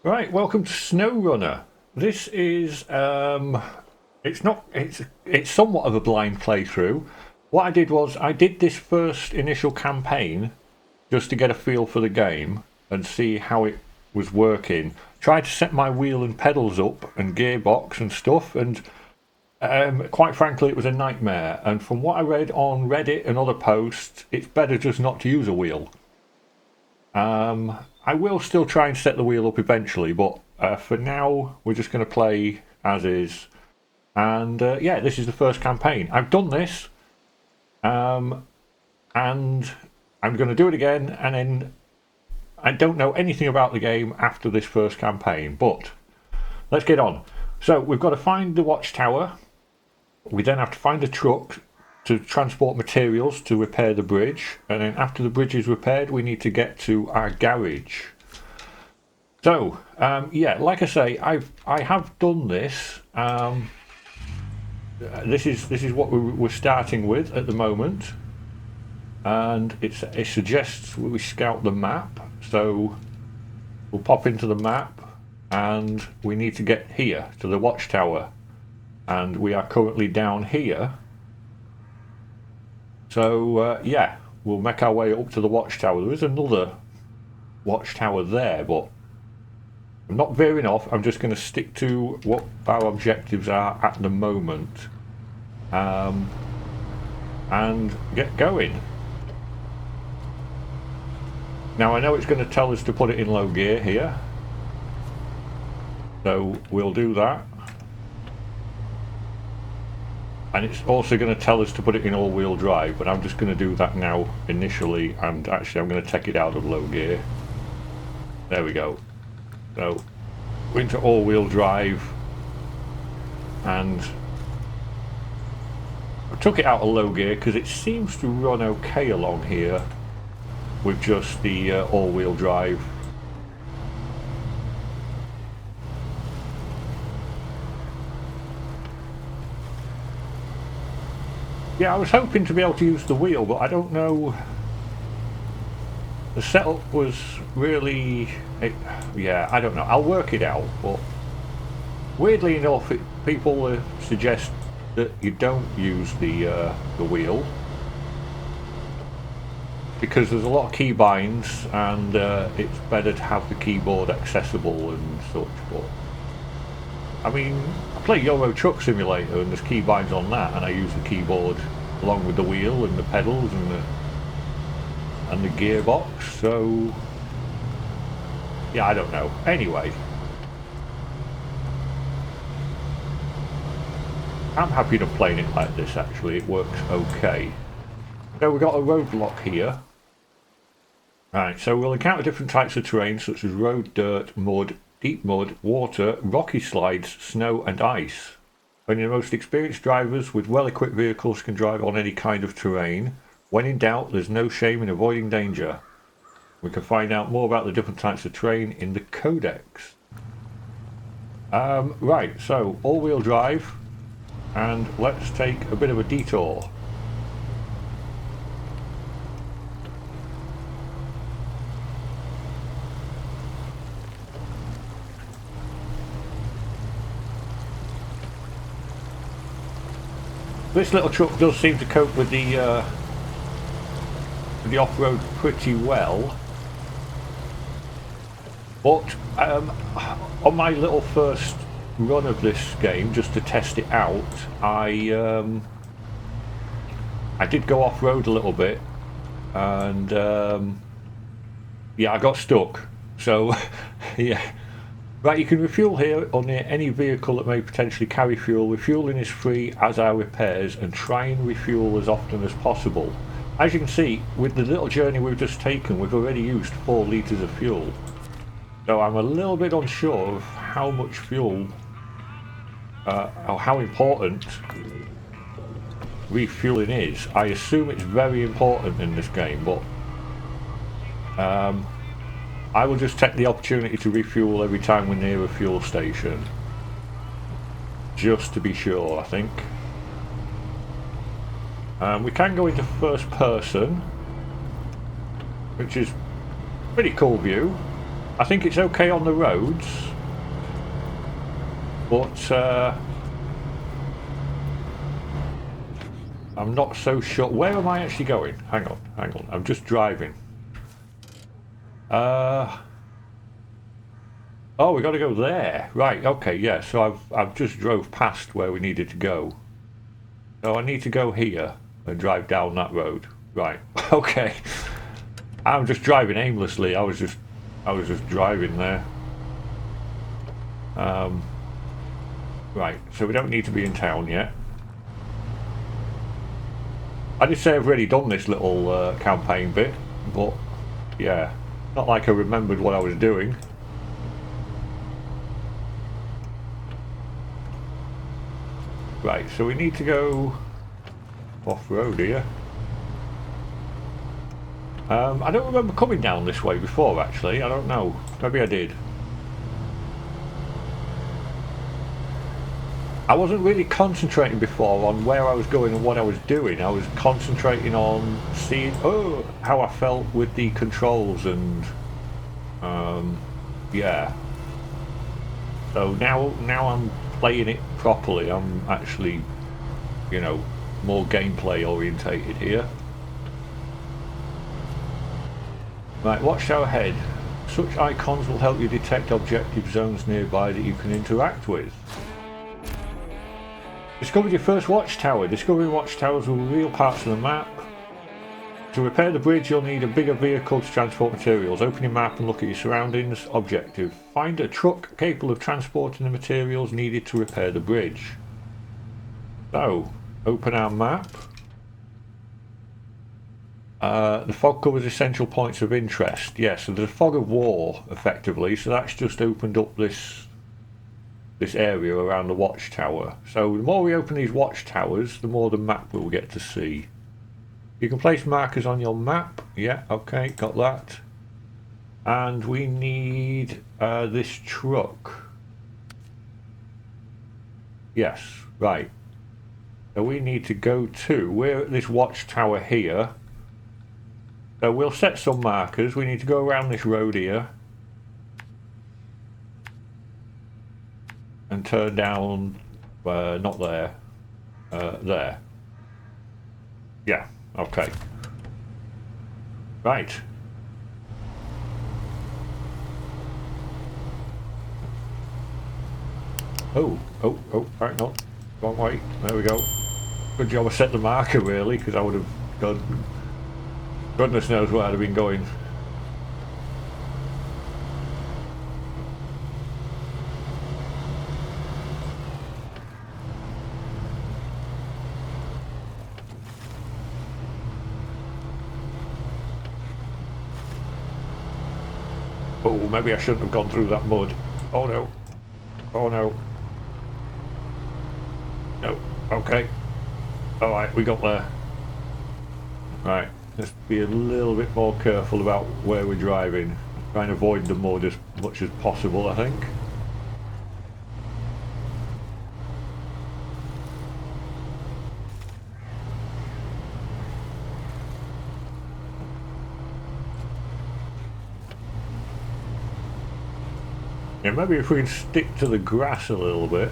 Right, welcome to SnowRunner. This is it's somewhat of a blind playthrough. What I did was I did this first initial campaign just to get a feel for the game and see how it was working. Tried to set my wheel and pedals up and gearbox and stuff, and quite frankly, it was a nightmare. And from what I read on Reddit and other posts, it's better just not to use a wheel. I will still try and set the wheel up eventually, but for now, we're just going to play as is. And yeah, this is the first campaign. I've done this, and I'm going to do it again, and then I don't know anything about the game after this first campaign, but let's get on. So we've got to find the watchtower. We then have to find a truck to transport materials to repair the bridge, and then after the bridge is repaired we need to get to our garage. So yeah, like I say, I have done this. This is what we're starting with at the moment, and it suggests we scout the map. So we'll pop into the map, and we need to get here to the watchtower, and we are currently down here. So yeah, we'll make our way up to the watchtower. There is another watchtower there, but I'm not veering off. I'm just going to stick to what our objectives are at the moment, and get going. Now I know it's going to tell us to put it in low gear here, so we'll do that. And it's also going to tell us to put it in all-wheel drive, but I'm just going to do that now initially, and actually I'm going to take it out of low gear. There we go. So we're into all-wheel drive, and I took it out of low gear because it seems to run okay along here with just the all-wheel drive. Yeah, I was hoping to be able to use the wheel, but I don't know. The setup was really... yeah, I don't know. I'll work it out, but weirdly enough, people suggest that you don't use the wheel because there's a lot of keybinds, and it's better to have the keyboard accessible and such. But I mean, I play Euro Truck Simulator and there's keybinds on that, and I use the keyboard along with the wheel and the pedals and the gearbox. So yeah, I don't know. Anyway, I'm happy to play it like this. Actually, it works okay. So we've got a roadblock here. Right, so we'll encounter different types of terrain such as road, dirt, mud, deep mud, water, rocky slides, snow and ice. Only the most experienced drivers with well-equipped vehicles can drive on any kind of terrain. When in doubt, there's no shame in avoiding danger. We can find out more about the different types of terrain in the codex. Right, so all-wheel drive, and let's take a bit of a detour. This little truck does seem to cope with the off-road pretty well, but on my little first run of this game, just to test it out, I did go off-road a little bit, and yeah, I got stuck. So yeah. Right, you can refuel here on any vehicle that may potentially carry fuel. Refueling is free, as are repairs, and try and refuel as often as possible. As you can see, with the little journey we've just taken, we've already used 4 litres of fuel. So I'm a little bit unsure of how much fuel, or how important refueling is. I assume it's very important in this game, but I will just take the opportunity to refuel every time we're near a fuel station, just to be sure, I think. We can go into first person, which is a pretty cool view. I think it's okay on the roads, but I'm not so sure. Where am I actually going? Hang on, hang on. I'm just driving. Oh, we got to go there. Right, okay, yeah. So I've just drove past where we needed to go. So I need to go here and drive down that road. Right, okay. I'm just driving aimlessly. I was just driving there. Right, so we don't need to be in town yet. I did say I've already done this little campaign bit, but yeah, not like I remembered what I was doing. Right, so we need to go off-road here. I don't remember coming down this way before, actually. I don't know. Maybe I did. I wasn't really concentrating before on where I was going and what I was doing. I was concentrating on seeing how I felt with the controls and yeah. So now I'm playing it properly. I'm actually, you know, more gameplay orientated here. Right, watchtower ahead. Such icons will help you detect objective zones nearby that you can interact with. Discovered your first watchtower. Discovering watchtowers will reveal parts of the map. To repair the bridge, you'll need a bigger vehicle to transport materials. Open your map and look at your surroundings. Objective: find a truck capable of transporting the materials needed to repair the bridge. So, open our map. The fog covers essential points of interest. Yes, so there's a fog of war, effectively. So that's just opened up this area around the watchtower. So the more we open these watchtowers, the more the map we'll get to see. You can place markers on your map. Yeah, okay, got that. And we need this truck. Yes, right. So we need to go to, we're at this watchtower here. So we'll set some markers. We need to go around this road here. And turn down, not there, there. Yeah, okay. Right. Oh, hang on. Wrong way. There we go. Good job I set the marker, really, because I would have done... Goodness knows where I'd have been going. Oh, maybe I shouldn't have gone through that mud. Oh no. Oh no. No. Okay. Alright, we got there. Right. Let's be a little bit more careful about where we're driving. Try and avoid the mud as much as possible, I think. Yeah, maybe if we can stick to the grass a little bit,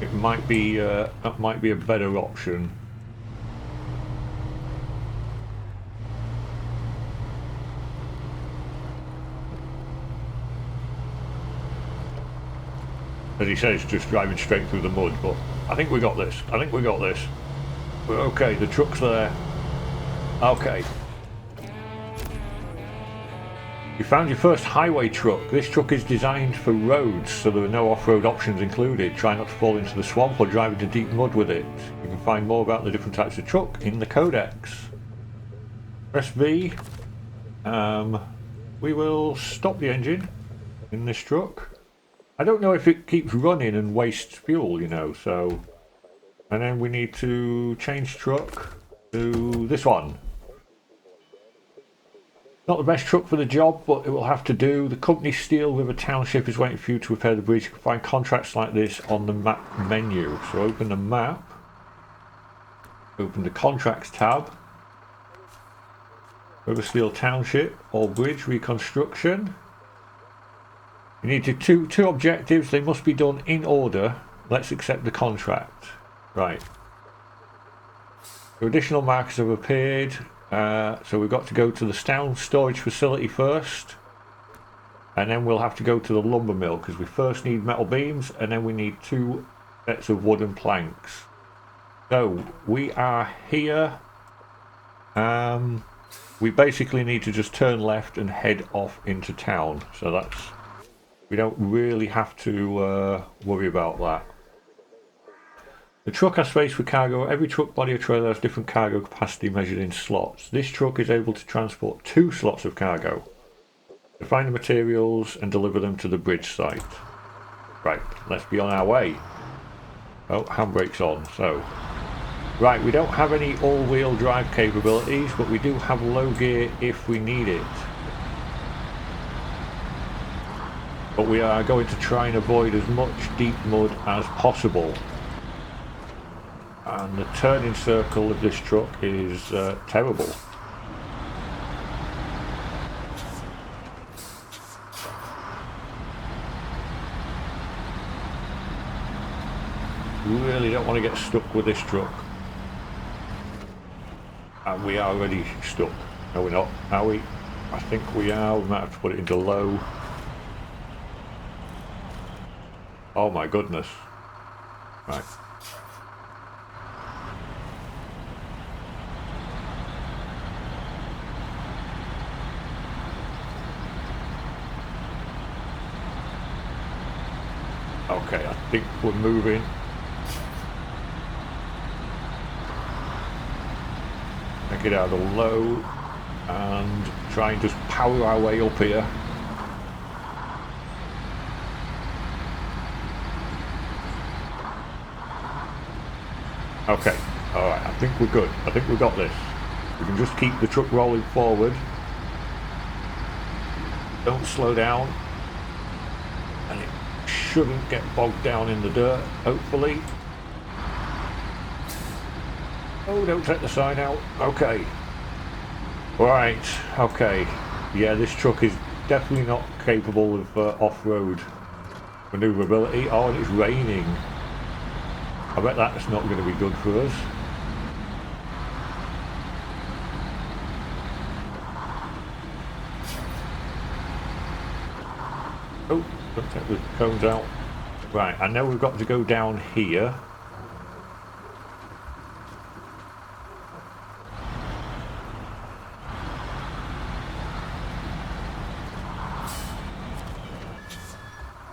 it might be that might be a better option. As he says, just driving straight through the mud, but I think we got this. I think we got this. We're okay, the truck's there. Okay. You found your first highway truck. This truck is designed for roads, so there are no off-road options included. Try not to fall into the swamp or drive into deep mud with it. You can find more about the different types of truck in the codex. Press V. We will stop the engine in this truck. I don't know if it keeps running and wastes fuel, you know, so... And then we need to change truck to this one. Not the best truck for the job, but it will have to do. The company Steel River Township is waiting for you to repair the bridge. You can find contracts like this on the map menu. So open the map. Open the contracts tab. Riversteel Township or bridge reconstruction. You need two objectives. They must be done in order. Let's accept the contract. Right. So additional markers have appeared. So we've got to go to the stone storage facility first. And then we'll have to go to the lumber mill because we first need metal beams and then we need 2 sets of wooden planks. So we are here. We basically need to just turn left and head off into town. So that's, we don't really have to worry about that. The truck has space for cargo. Every truck, body or trailer has different cargo capacity measured in slots. This truck is able to transport 2 slots of cargo. To find the materials and deliver them to the bridge site. Right, let's be on our way. Oh, handbrake's on, so. Right, we don't have any all-wheel drive capabilities, but we do have low gear if we need it. But we are going to try and avoid as much deep mud as possible. And the turning circle of this truck is terrible. We really don't want to get stuck with this truck. And we are already stuck. No, we're not, are we? I think we are. We might have to put it into low. Oh my goodness. Right. Okay, I think we're moving. Get out of the low and try and just power our way up here. Okay, alright, I think we're good. I think we've got this. We can just keep the truck rolling forward. Don't slow down. And it shouldn't get bogged down in the dirt, hopefully. Oh, don't take the sign out. Okay. Right, okay. Yeah, this truck is definitely not capable of off-road manoeuvrability. Oh, and it's raining. I bet that's not going to be good for us. Oh, don't take the cones out. Right, I know we've got to go down here.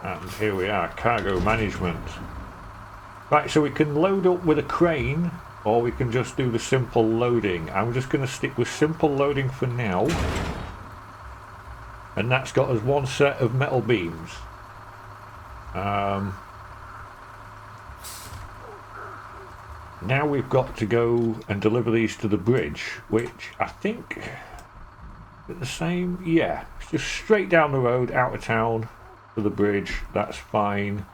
And here we are, cargo management. Right, so we can load up with a crane, or we can just do the simple loading. I'm just going to stick with simple loading for now. And that's got us 1 set of metal beams. Now we've got to go and deliver these to the bridge, which I think is the same. Yeah, it's just straight down the road, out of town. To the bridge, that's fine.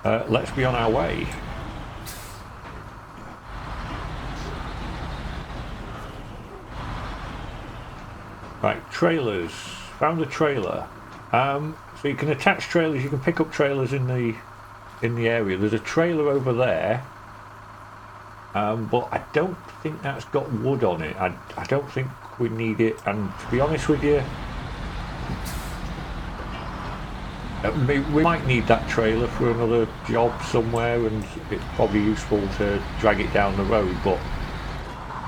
Let's be on our way. Right, trailers. Found a trailer. So you can attach trailers. You can pick up trailers in the area. There's a trailer over there, but I don't think that's got wood on it. I don't think we need it. And to be honest with you. We might need that trailer for another job somewhere, and it's probably useful to drag it down the road, but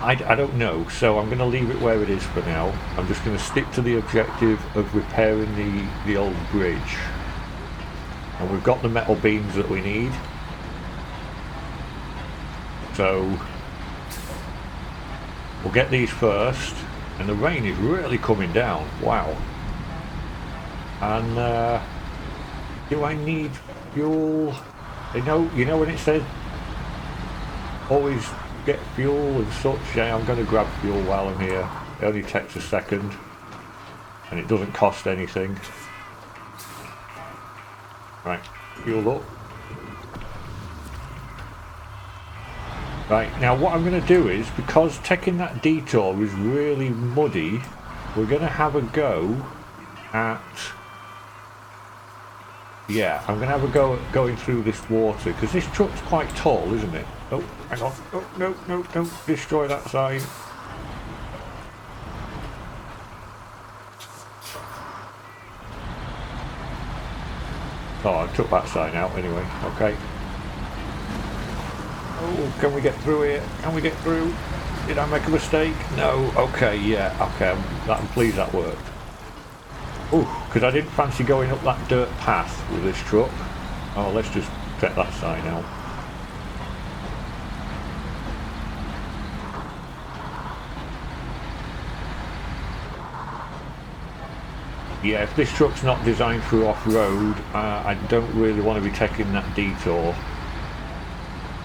I don't know, so I'm going to leave it where it is for now. I'm just going to stick to the objective of repairing the old bridge. And we've got the metal beams that we need. So we'll get these first, and the rain is really coming down, wow. And do I need fuel? You know when it says always get fuel and such? Yeah, I'm going to grab fuel while I'm here. It only takes a second and it doesn't cost anything. Right, fuel up. Right, now what I'm going to do is, because taking that detour is really muddy, we're going to have a go at... Yeah, I'm going to have a go at going through this water, because this truck's quite tall, isn't it? Oh, hang on. Oh, no, no, don't destroy that sign. Oh, I took that sign out anyway, okay. Oh, can we get through here? Can we get through? Did I make a mistake? No. Okay, yeah. Okay, I'm pleased that worked. Oh, because I didn't fancy going up that dirt path with this truck. Oh, let's just check that sign out. Yeah, if this truck's not designed for off-road, I don't really want to be taking that detour.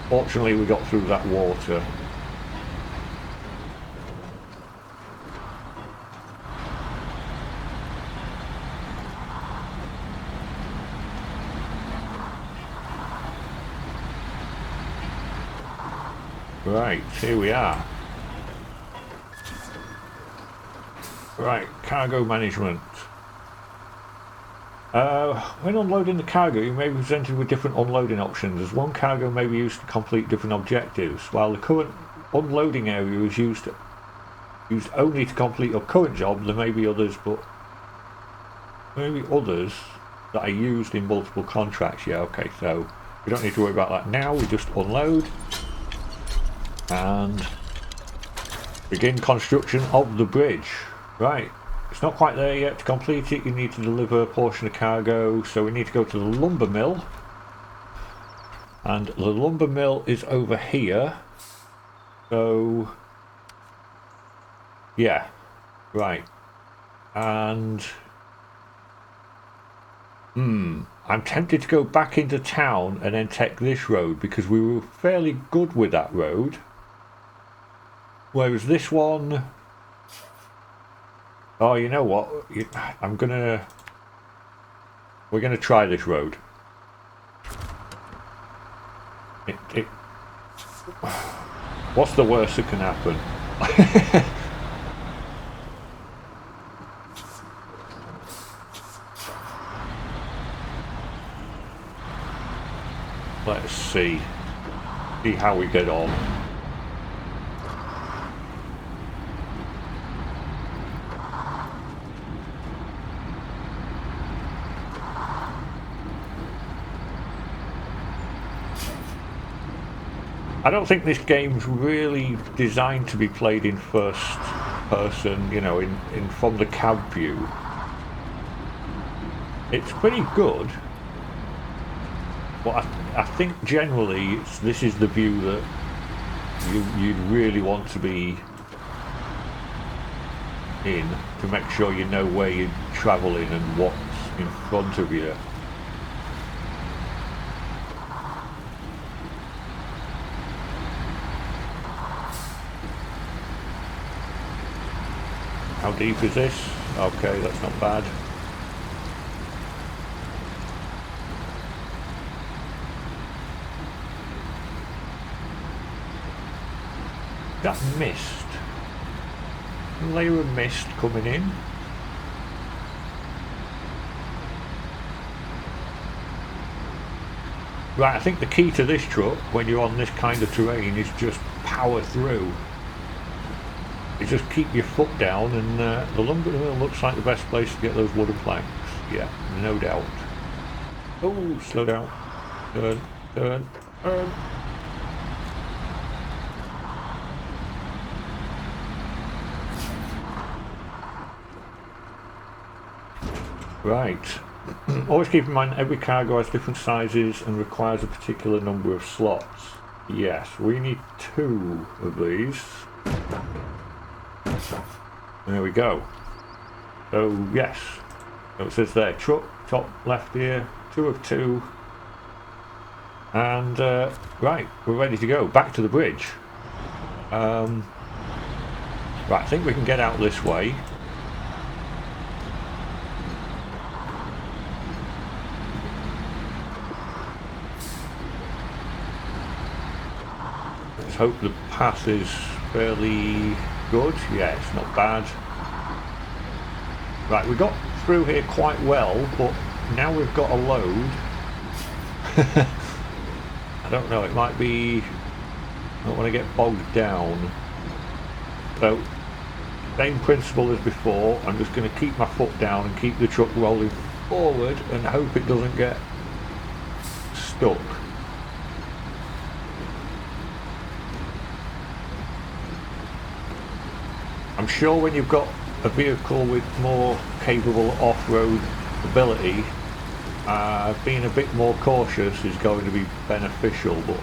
Fortunately, we got through that water. Right, here we are. Right, cargo management. When unloading the cargo, you may be presented with different unloading options, as one cargo may be used to complete different objectives. While the current unloading area is used only to complete your current job, there may be others, but maybe others that are used in multiple contracts. Yeah, okay, so we don't need to worry about that now. We just unload and begin construction of the bridge. Right. It's not quite there yet. To complete it, you need to deliver a portion of cargo, so we need to go to the lumber mill. And the lumber mill is over here. So, yeah, right. And, I'm tempted to go back into town and then take this road, because we were fairly good with that road. Whereas this one... Oh, you know what? We're gonna try this road. What's the worst that can happen? Let's see how we get on. I don't think this game's really designed to be played in first person, you know, in from the cab view. It's pretty good, but I think generally this is the view that you'd really want to be in, to make sure you know where you're travelling and what's in front of you. How deep is this? Okay, that's not bad. That mist. A layer of mist coming in. Right, I think the key to this truck, when you're on this kind of terrain, is just power through. You just keep your foot down, and the lumber mill looks like the best place to get those wooden planks. Yeah, no doubt. Oh, slow down. Turn, turn, turn. Right. Always keep in mind every cargo has different sizes and requires a particular number of slots. Yes, we need 2 of these. There we go. So yes, so it says there, truck, top left here, 2 of 2. And right, we're ready to go. Back to the bridge. Right, I think we can get out this way. hope the path is fairly good. Yeah, it's not bad. Right, we got through here quite well, but now we've got a load. I don't know, it might be... I don't want to get bogged down. So, same principle as before. I'm just going to keep my foot down and keep the truck rolling forward and hope it doesn't get stuck. I'm sure when you've got a vehicle with more capable off-road ability, being a bit more cautious is going to be beneficial, but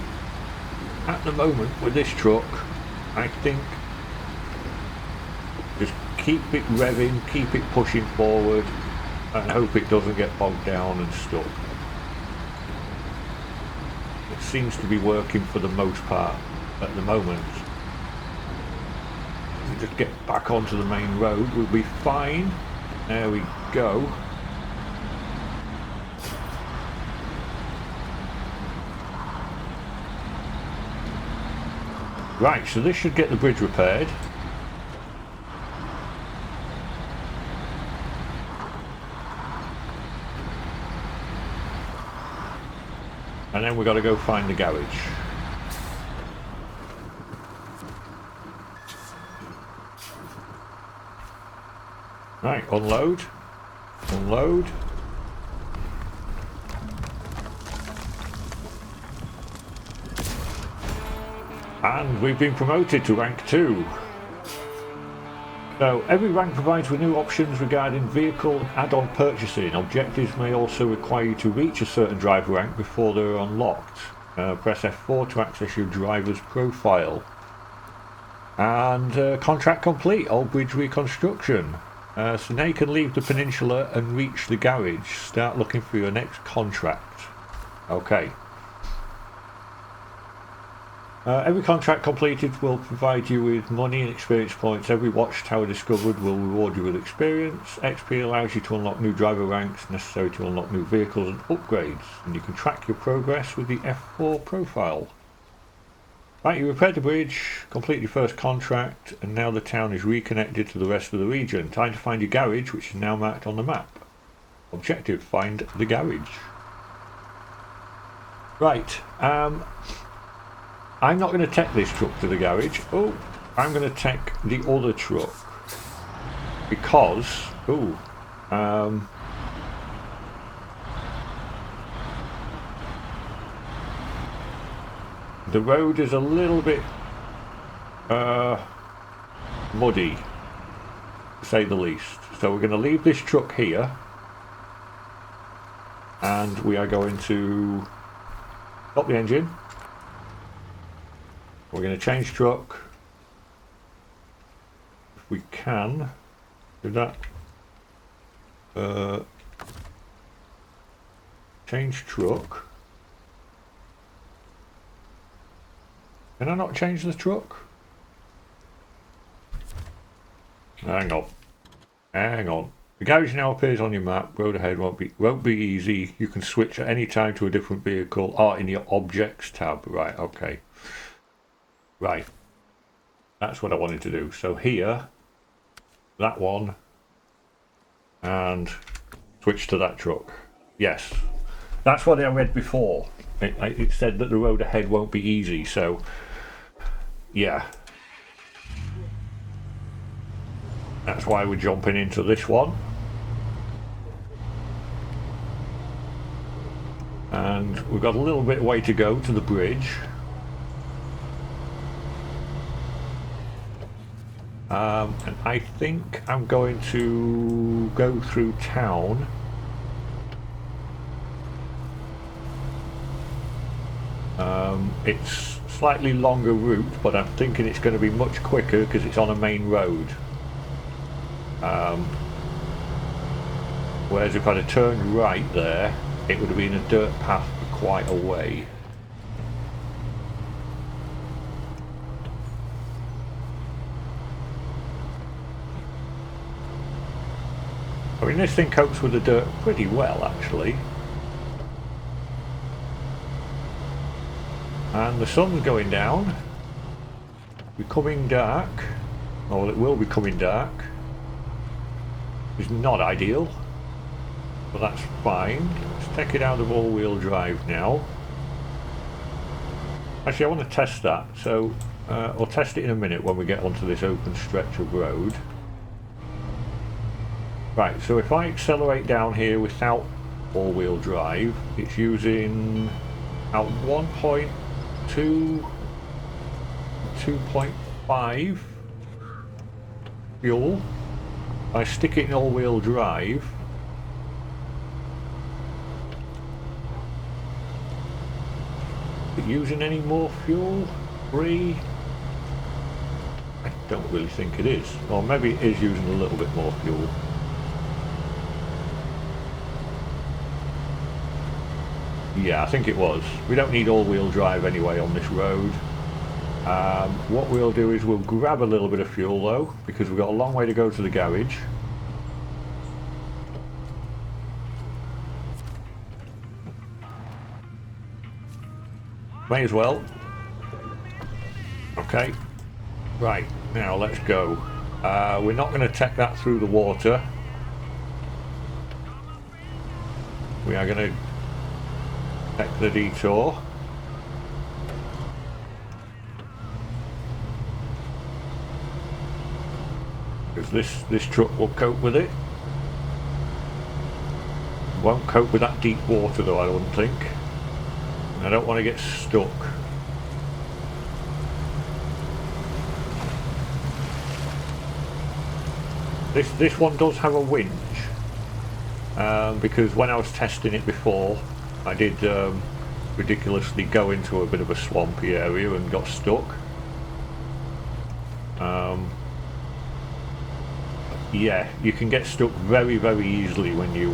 at the moment with this truck, I think just keep it revving, keep it pushing forward, and hope it doesn't get bogged down and stuck. It seems to be working for the most part at the moment. We just get back onto the main road, we'll be fine. There we go. Right, so this should get the bridge repaired. And then we've got to go find the garage. Right, unload. Unload. And we've been promoted to rank 2. So, every rank provides with new options regarding vehicle and add-on purchasing. Objectives may also require you to reach a certain driver rank before they're unlocked. Press F4 to access your driver's profile. And contract complete, old bridge reconstruction. So now you can leave the peninsula and reach the garage. Start looking for your next contract. Okay. Every contract completed will provide you with money and experience points. Every watchtower discovered will reward you with experience. XP allows you to unlock new driver ranks necessary to unlock new vehicles and upgrades. And you can track your progress with the F4 profile. Right, you repaired the bridge, complete your first contract, and now the town is reconnected to the rest of the region. Time to find your garage, which is now marked on the map. Objective, find the garage. Right, I'm not going to take this truck to the garage. Oh, I'm going to take the other truck. Because, the road is a little bit muddy, to say the least. So we're going to leave this truck here. And we are going to stop the engine. We're going to change truck. If we can do that. Change truck. Can I not change the truck? Hang on. Hang on. The garage now appears on your map. Road ahead won't be easy. You can switch at any time to a different vehicle or in your objects tab. Right, okay. Right. That's what I wanted to do. So here, that one, and switch to that truck. Yes. That's what I read before. It said that the road ahead won't be easy, so yeah. That's why we're jumping into this one. And we've got a little bit of way to go to the bridge. And I think I'm going to go through town. It's slightly longer route, but I'm thinking it's going to be much quicker because it's on a main road. Whereas if I'd have turned right there, it would have been a dirt path for quite a way. I mean, this thing copes with the dirt pretty well, actually. And the sun's going down. Becoming dark. Oh, well, it will be coming dark. It's not ideal, but that's fine. Let's take it out of all-wheel drive now. Actually, I want to test that, so I'll test it in a minute when we get onto this open stretch of road. Right, so if I accelerate down here without all-wheel drive, it's using at 1.2, 2.5 fuel. I stick it in all-wheel drive. Is it using any more fuel? 3? I don't really think it is. Or maybe it is using a little bit more fuel. Yeah, I think it was. We don't need all-wheel drive anyway on this road. What we'll do is we'll grab a little bit of fuel though, because we've got a long way to go to the garage. May as well. Okay. Right, now let's go. We're not going to take that through the water. We are going to take the detour. Because this truck will cope with it. Won't cope with that deep water though, I don't think. I don't want to get stuck. This one does have a winch, because when I was testing it before, I did ridiculously go into a bit of a swampy area and got stuck. Yeah, you can get stuck very, very easily when you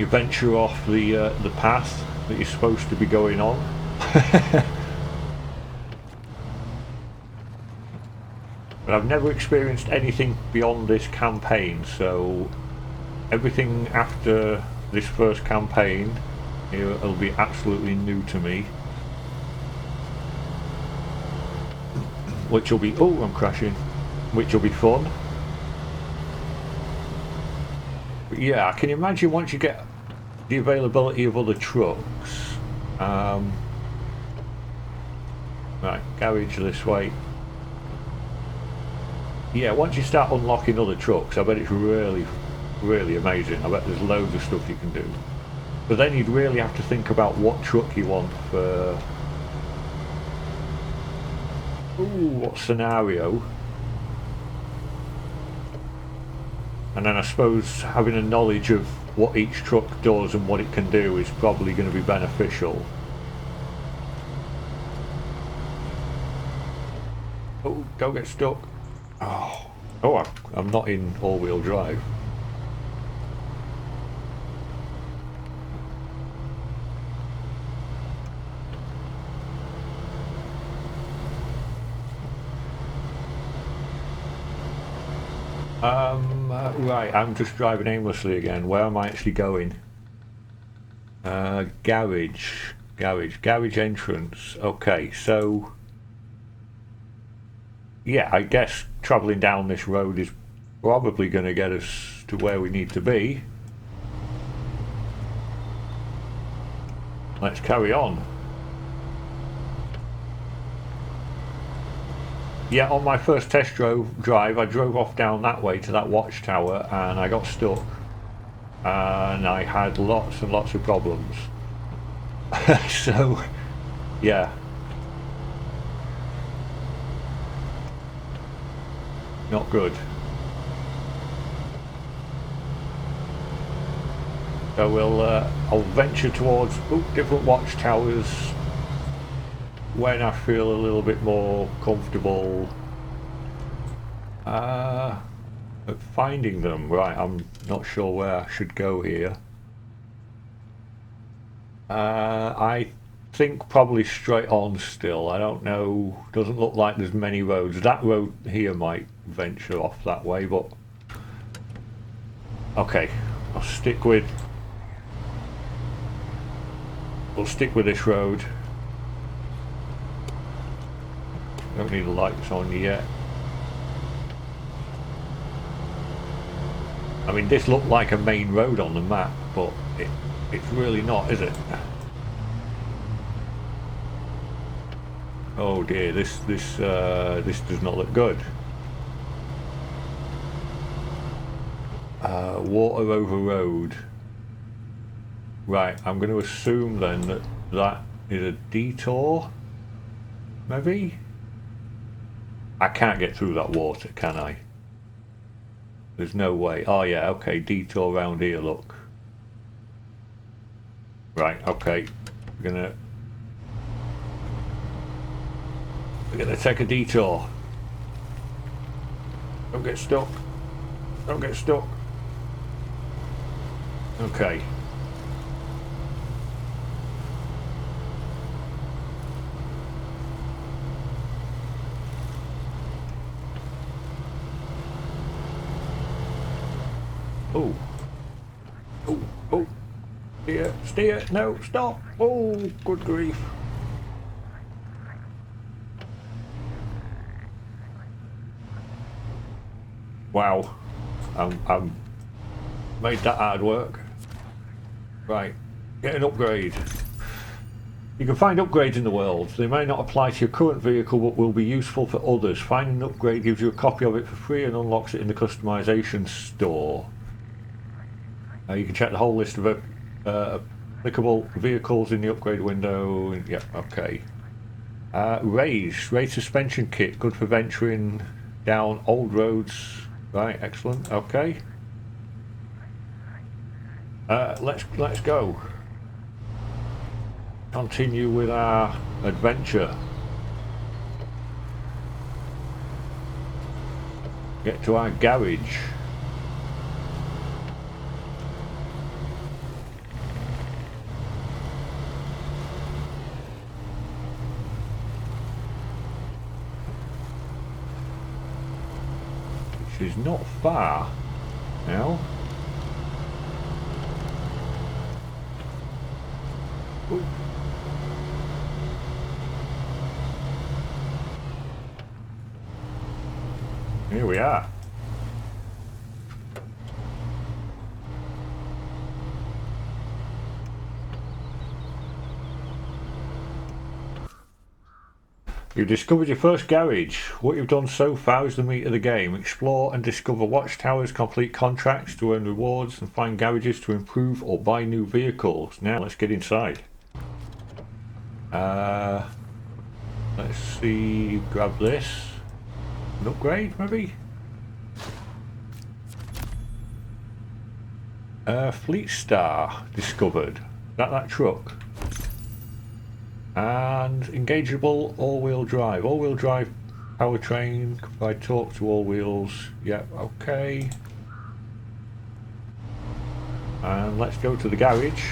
venture off the path that you're supposed to be going on. But I've never experienced anything beyond this campaign, so everything after this first campaign it'll be absolutely new to me. Which will be... oh, I'm crashing. Which will be fun. But yeah, I can imagine once you get the availability of other trucks. Right, garage this way. Yeah, once you start unlocking other trucks, I bet it's really, really amazing. I bet there's loads of stuff you can do. But then you'd really have to think about what truck you want for... ooh, what scenario. And then I suppose having a knowledge of what each truck does and what it can do is probably going to be beneficial. Oh, don't get stuck. Oh, I'm not in all-wheel drive. Right, I'm just driving aimlessly again. Where am I actually going? Garage entrance. Okay, so yeah, I guess travelling down this road is probably going to get us to where we need to be. Let's carry on. Yeah, on my first test drive, I drove off down that way to that watchtower and I got stuck. And I had lots and lots of problems. So, yeah. Not good. So I'll venture towards different watchtowers when I feel a little bit more comfortable at finding them. Right, I'm not sure where I should go here. I think probably straight on still. I don't know, doesn't look like there's many roads. That road here might venture off that way, but okay, we'll stick with this road. Don't need the lights on yet. I mean, this looked like a main road on the map, but it's really not, is it? Oh dear, this does not look good. Water over road. Right, I'm going to assume then that that is a detour. Maybe? I can't get through that water, can I? There's no way. Oh yeah, okay, detour around here, look. Right, okay. We're gonna take a detour. Don't get stuck. Don't get stuck. Okay. Oh. Oh, oh. Steer, no, stop. Oh, good grief. Wow. I'm made that hard work. Right. Get an upgrade. You can find upgrades in the world. They may not apply to your current vehicle, but will be useful for others. Finding an upgrade gives you a copy of it for free and unlocks it in the customization store. You can check the whole list of applicable vehicles in the upgrade window. Yeah, okay. Raise suspension kit, good for venturing down old roads. Right, excellent. Okay. Let's go. Continue with our adventure. Get to our garage. Which is not far now. Ooh. Here we are. You've discovered your first garage. What you've done so far is the meat of the game. Explore and discover watchtowers, complete contracts to earn rewards, and find garages to improve or buy new vehicles. Now let's get inside. Let's see, grab this. An upgrade, maybe? Fleet Star discovered. That truck. And engageable all-wheel drive. All-wheel drive powertrain, provide torque to all wheels. Yep, okay. And let's go to the garage.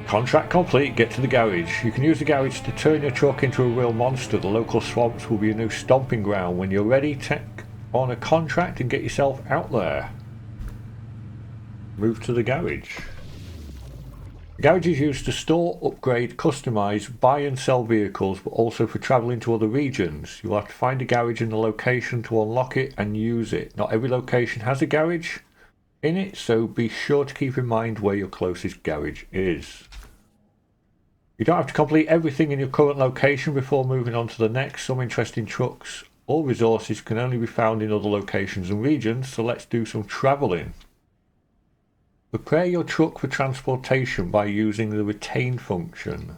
Contract complete, get to the garage. You can use the garage to turn your truck into a real monster. The local swamps will be a new stomping ground. When you're ready, take on a contract and get yourself out there. Move to the garage. The garage is used to store, upgrade, customise, buy and sell vehicles, but also for travelling to other regions. You'll have to find a garage in the location to unlock it and use it. Not every location has a garage in it, so be sure to keep in mind where your closest garage is. You don't have to complete everything in your current location before moving on to the next. Some interesting trucks or resources can only be found in other locations and regions, so let's do some travelling. Prepare your truck for transportation by using the retain function.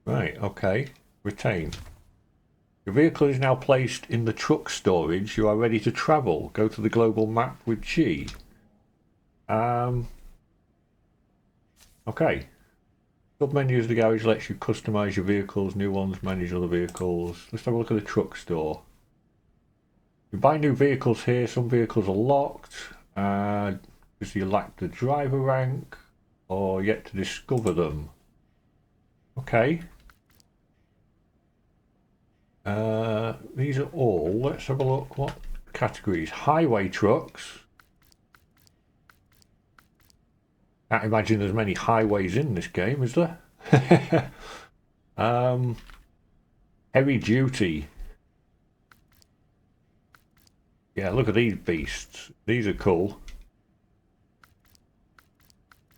Right, okay. Retain. Your vehicle is now placed in the truck storage. You are ready to travel. Go to the global map with G. Okay. Submenu of the garage lets you customise your vehicles, new ones, manage other vehicles. Let's have a look at the truck store. You buy new vehicles here. Some vehicles are locked. Because you lack the driver rank or yet to discover them. Okay. These are all. Let's have a look. What categories? Highway trucks. Can't imagine there's many highways in this game, is there? Heavy duty. Yeah, look at these beasts. These are cool.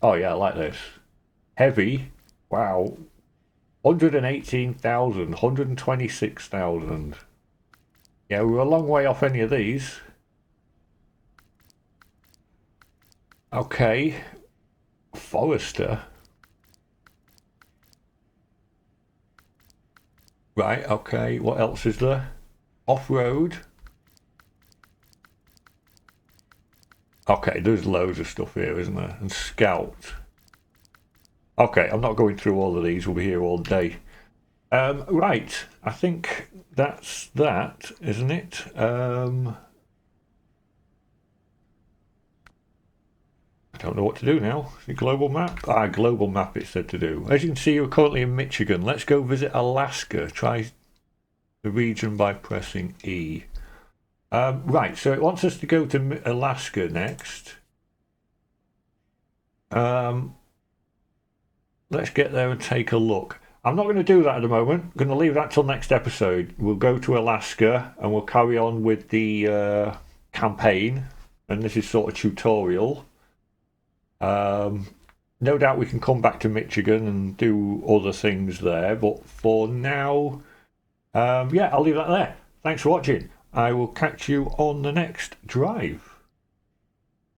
Oh yeah, I like this. Heavy. Wow. 118,000, 126,000. Yeah, we're a long way off any of these. Okay. Forester. Right, okay. What else is there? Off-road. Okay, there's loads of stuff here, isn't there? And scout. Okay, I'm not going through all of these. We'll be here all day. Right, I think that's that, isn't it? I don't know what to do now. The global map? Ah, global map it said to do. As you can see, we're currently in Michigan. Let's go visit Alaska. Try the region by pressing E. Right, so it wants us to go to Alaska next. Let's get there and take a look. I'm not going to do that at the moment. I'm going to leave that till next episode. We'll go to Alaska and we'll carry on with the campaign. And this is sort of tutorial. No doubt we can come back to Michigan and do other things there. But for now, yeah, I'll leave that there. Thanks for watching. I will catch you on the next drive.